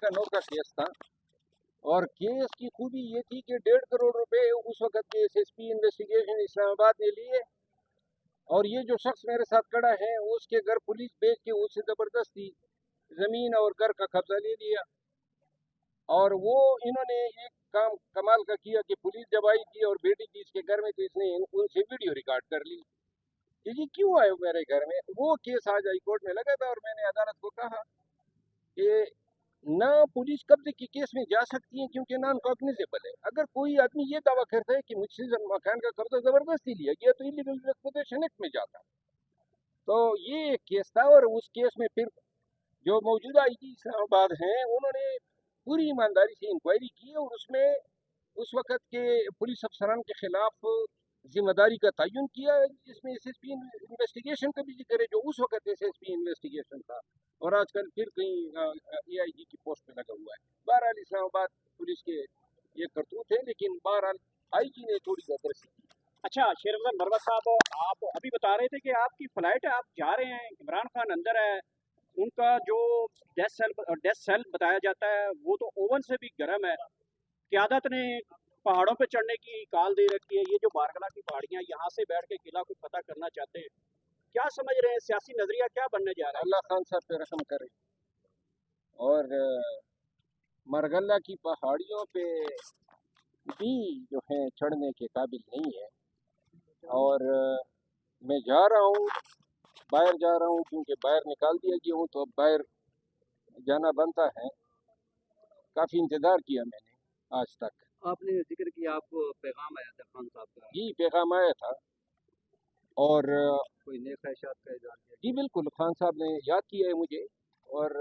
का 9 का केस था, और केस की खूबी ये थी कि 1.5 करोड़ रुपए उस वक्त के SSP इन्वेस्टिगेशन इस्लामाबाद ने लिए, और ये जो शख्स मेरे साथ खड़ा है उसके घर पुलिस भेज के उससे ज़बरदस्ती ज़मीन और घर का कब्जा ले लिया। और वो इन्होंने एक काम कमाल का किया कि पुलिस जब आई थी और बेटी थी इसके घर में, तो इसने उनसे वीडियो रिकॉर्ड कर ली कि जी क्यों आए हो मेरे घर में। वो केस आज हाई कोर्ट में लगा था, और मैंने अदालत को कहा कि ना पुलिस कब्जे के केस में जा सकती है क्योंकि नॉन कॉग्निजेबल है। अगर कोई आदमी ये दावा करता है कि मुझसे मकान का कब्जा ज़बरदस्ती लिया गया तो इलीगल ट्रांसपोर्टेशन एक्ट में जाता। तो ये एक केस था, और उस केस में फिर जो मौजूदा आईजी इस्लामाबाद हैं उन्होंने पूरी ईमानदारी से इंक्वायरी की, और उसमें उस वक़्त के पुलिस अफसरान के खिलाफ जिम्मेदारी का तयन किया, जिसमें SSP इन्वेस्टिगेशन का भी जिक्र है, जो उस वक़्त SSP इन्वेस्टिगेशन था, और आजकल फिर कहीं AIG की पोस्ट पे लगा हुआ है। बहरहाल इस्लामाबाद पुलिस के ये करतूत है, लेकिन बहरहाल IG ने थोड़ी गदरसी की। अच्छा शेर अफजल मरवत साहब, आप अभी बता रहे थे कि आपकी फ्लाइट है, आप जा रहे हैं, इमरान खान अंदर है, उनका जो डेथ सेल बताया जाता है वो तो ओवन से भी गर्म है। क़यादत ने पहाड़ों पे चढ़ने की कॉल दे रखी है। ये जो बारगला की पहाड़ियाँ, यहाँ से बैठ के किला को फतह करना चाहते हैं, क्या समझ रहे हैं, सियासी नजरिया क्या बनने जा रहा है? अल्लाह खान साहब पे रहम करे, और मरगला की पहाड़ियों पे भी जो है चढ़ने के काबिल नहीं है। और मैं जा रहा हूँ, बाहर जा रहा हूँ, क्योंकि बाहर निकाल दिया गया हूँ, तो अब बाहर जाना बनता है। काफ़ी इंतज़ार किया मैंने आज तक। आपने जिक्र किया आपको पैगाम आया था खान साहब का, जी पैगाम आया था, और कोई नए ख्वाहिशात का इज़हार किया? जी बिल्कुल, खान साहब ने याद किया है मुझे, और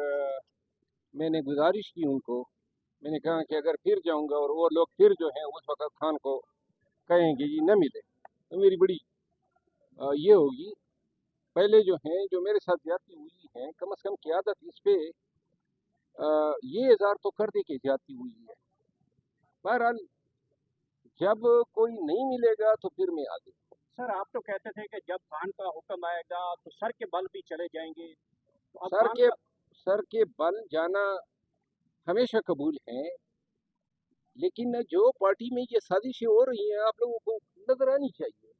मैंने गुजारिश की उनको। मैंने कहा कि अगर फिर जाऊंगा और वो लोग फिर जो हैं उस वक्त खान को कहेंगे जी न मिले, तो मेरी बड़ी ये होगी। पहले जो हैं जो मेरे साथ ज्यादती हुई है, कम से कम क़यादत इस पे ये इज़हार तो कर दे कि ज्यादती हुई है। बहरहाल जब कोई नहीं मिलेगा तो फिर मैं आगे। सर आप तो कहते थे कि जब खान का हुक्म आएगा तो सर के बल भी चले जाएंगे, तो अब सर के बल जाना हमेशा कबूल है, लेकिन जो पार्टी में ये साजिशें हो रही हैं आप लोगों को नजर आनी चाहिए।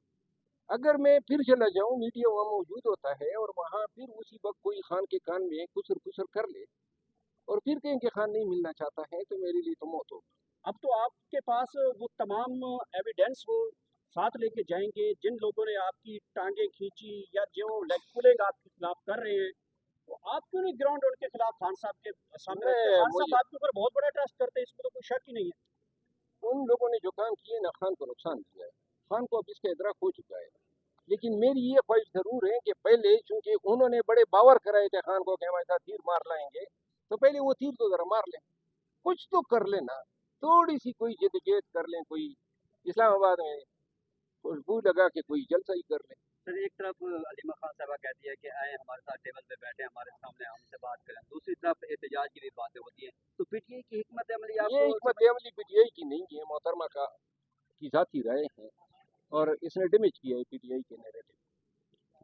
अगर मैं फिर चला जाऊं, मीडिया वहाँ मौजूद होता है, और वहाँ फिर उसी वक्त कोई खान के कान में कुसर कुसर कर ले और फिर कहें कि खान नहीं मिलना चाहता है, तो मेरे लिए तो मौत होगी। अब तो आपके पास वो तमाम एविडेंस वो साथ लेके जाएंगे, जिन लोगों ने आपकी टांगे खींची या जो लेग पुलिंग आपके खिलाफ कर रहे हैं, तो आप क्यों नहीं ग्राउंड उनके खिलाफ खान साहब के सामने रखते? खान साहब आपके ऊपर बहुत बड़ा ट्रस्ट करते हैं, इसमें तो कोई शक ही नहीं है। उन लोगों ने जो काम किए ना, खान को नुकसान दिया है। खान को अब इसका इदराक हो चुका है, लेकिन मेरी ये ख्वाहिश जरूर है कि पहले, चूंकि उन्होंने बड़े बावर कराए थे खान को कि हमारे साथ तीर मार लाएंगे, तो पहले वो तीर तो जरा मार लें, कुछ तो कर लेना, थोड़ी सी कोई जद्दोजहद कर लें, कोई इस्लामाबाद में खुशबू लगा के कोई जलसा ही कर लें। सर एक तरफ अलीमा खान साहबा कहती है कि आए हमारे साथ टेबल पे बैठे, हमारे सामने हमसे बात करें, दूसरी तरफ एहतजाज की भी बातें होती हैं, तो PTI की हिकमत अमली ये हिकमत अमली PTI की नहीं है, मोहतरमा की ज़ाती राय है, और इसने डैमेज किया है PTI के नैरेटिव।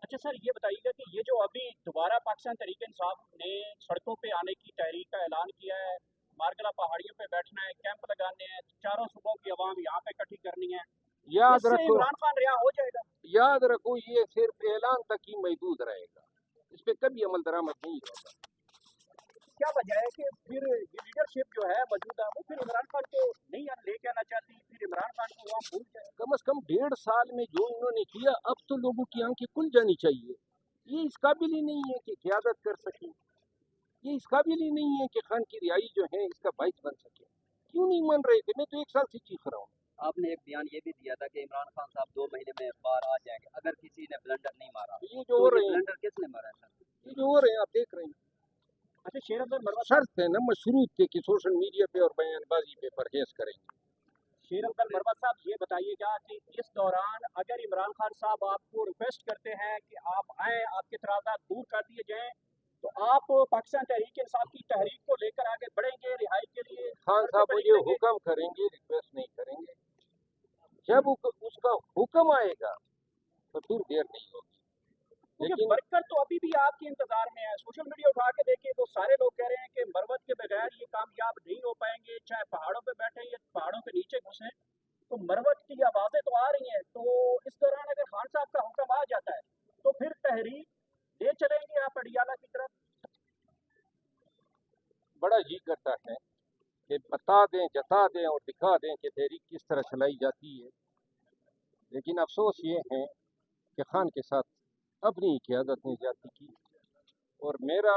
अच्छा सर ये बताइएगा कि ये जो अभी दोबारा पाकिस्तान तहरीक इंसाफ ने सड़कों पे आने की तहरीक का ऐलान किया है, मारगला पहाड़ियों पे बैठना है, कैंप लगाने हैं, चारों सूबों की आवाम यहाँ पे इकट्ठी करनी है, याद रखो, इमरान खान रिहा हो जाएगा? याद रखो, ये सिर्फ ऐलान तक ही महदूद रहेगा, इस पे कभी अमल दरामद नहीं होगा। क्या वजह है कि फिर ये लीडरशिप जो है मौजूदा, वो फिर इमरान खान को नहीं लेके आना चाहती, फिर इमरान खान को वहाँ भूल जाए? कम से कम 1.5 साल में जो इन्होंने किया, अब तो लोगों की आंखें खुल जानी चाहिए। ये इस काबिल ही नहीं है कि क़यादत कर सके, ये इस काबिल ही नहीं है कि खान की रिहाई जो है इसका बाइस बन सके। क्यों नहीं मान रहे थे? मैं तो 1 साल से चीख रहा हूँ। आपने एक बयान ये भी दिया था कि इमरान खान साहब 2 महीने में बाहर आ जाएंगे अगर किसी ने ब्लंडर नहीं मारा। ये जो हो रहे हैं, ब्लंडर किसने मारा है? ये जो हो रहे हैं आप देख रहे हैं। अच्छा शेर अफजल मरवत शर्त है ना मशरूत थे कि सोशल मीडिया पे और बयानबाजी पे परहेज करेंगे। शेर अफजल मरवत साहब ये बताइएगा कि इस दौरान अगर इमरान खान साहब आपको रिक्वेस्ट करते हैं कि आप आएँ, आपके इतराज़ात दूर कर दिए जाएँ, तो आप पाकिस्तान तहरीक इंसाफ की तहरीक को लेकर आगे बढ़ेंगे रिहाई के लिए? खान साहब मुझे हुक्म करेंगे, रिक्वेस्ट नहीं करेंगे। जब उसका हुक्म आएगा तो फिर देर नहीं होगी। लेकिन वर्कर तो अभी भी आपके इंतजार में है। सोशल मीडिया उठा के देखिए, वो सारे लोग कह रहे हैं कि मरवत के बगैर ये काम कामयाब नहीं हो पाएंगे, चाहे पहाड़ों पे बैठे या पहाड़ों के नीचे घुसे। तो मरवत की आवाज़ें तो आ रही हैं, तो इस दौरान अगर खान साहब का हुक्म आ जाता है तो फिर तहरीर ले चलेंगे आप अडियाला की तरफ? बड़ा जी करता है कि बता दें, जता दें और दिखा दें कि तहरीक किस तरह चलाई जाती है, लेकिन अफसोस ये है कि खान के साथ अपनी क़यादत ने ज्यादती की और मेरा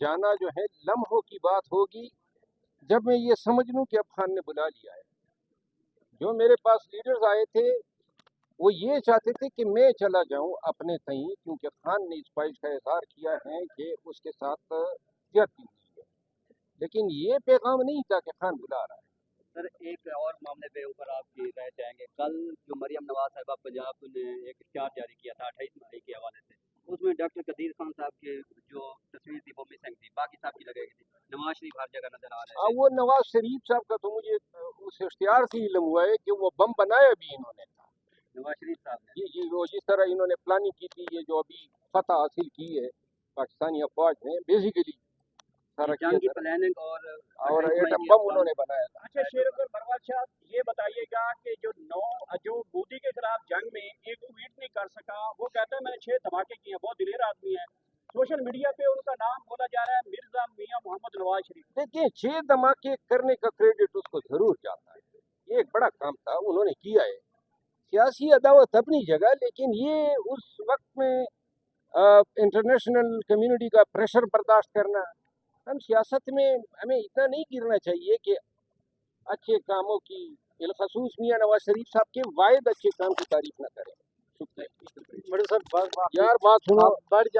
जाना जो है लम्हों की बात होगी जब मैं ये समझ लूँ कि अब खान ने बुला लिया है। जो मेरे पास लीडर्स आए थे वो ये चाहते थे कि मैं चला जाऊं अपने तई, क्योंकि खान ने इस ख्वाहिश का इजहार किया है कि उसके साथ ज्यादती हुई है, लेकिन ये पैगाम नहीं था कि खान बुला रहा है। सर एक और मामले पे ऊपर आपकी राय चाहेंगे। कल जो मरियम नवाज साहिबा पंजाब ने एक इश्तिहार जारी किया था 28 मई के हवाले से, उसमें डॉक्टर कदीर खान साहब की जो तस्वीर थी वो मिसिंग थी, बाकी साहब की लगाई गई थी। नवाज शरीफ हर जगह नजर आ रहे थे। वो नवाज शरीफ साहब का तो मुझे उस इश्तिहार से इल्म हुआ है कि वो बम बनाया भी इन्होंने था। नवाज शरीफ साहब ने जी वो जिस तरह इन्होंने प्लानिंग की थी, ये जो अभी फतह हासिल की है पाकिस्तानी अफवाज ने, बेसिकली सारा किया जंग की था प्लानिंग और और 28 मई एटम की बम अफवाह। उन्होंने बनाया था। अच्छा शेरपुर मरवत साहब, ये बताइएगा कि जो मोदी के खिलाफ जंग में एक ट्वीट नहीं कर सका, वो कहता है मैंने 6 धमाके किए हैं, बहुत दिलेर आदमी है। सोशल मीडिया पे उनका नाम बोला जा रहा है मिर्जा मियां मोहम्मद नवाज शरीफ। देखिए 6 धमाके करने का क्रेडिट उसको जरूर जाता है, ये एक बड़ा काम था उन्होंने किया है। सियासी अदावत अपनी जगह, लेकिन ये उस वक्त में इंटरनेशनल कम्युनिटी का प्रेशर बर्दाश्त करना, हम सियासत में हमें इतना नहीं गिरना चाहिए कि अच्छे कामों की, बिलखसूस मियां नवाज शरीफ साहब के वायद अच्छे काम की तारीफ न करें। शुक्रिया। बड़े साहब यार बात सुनो। बढ़ जा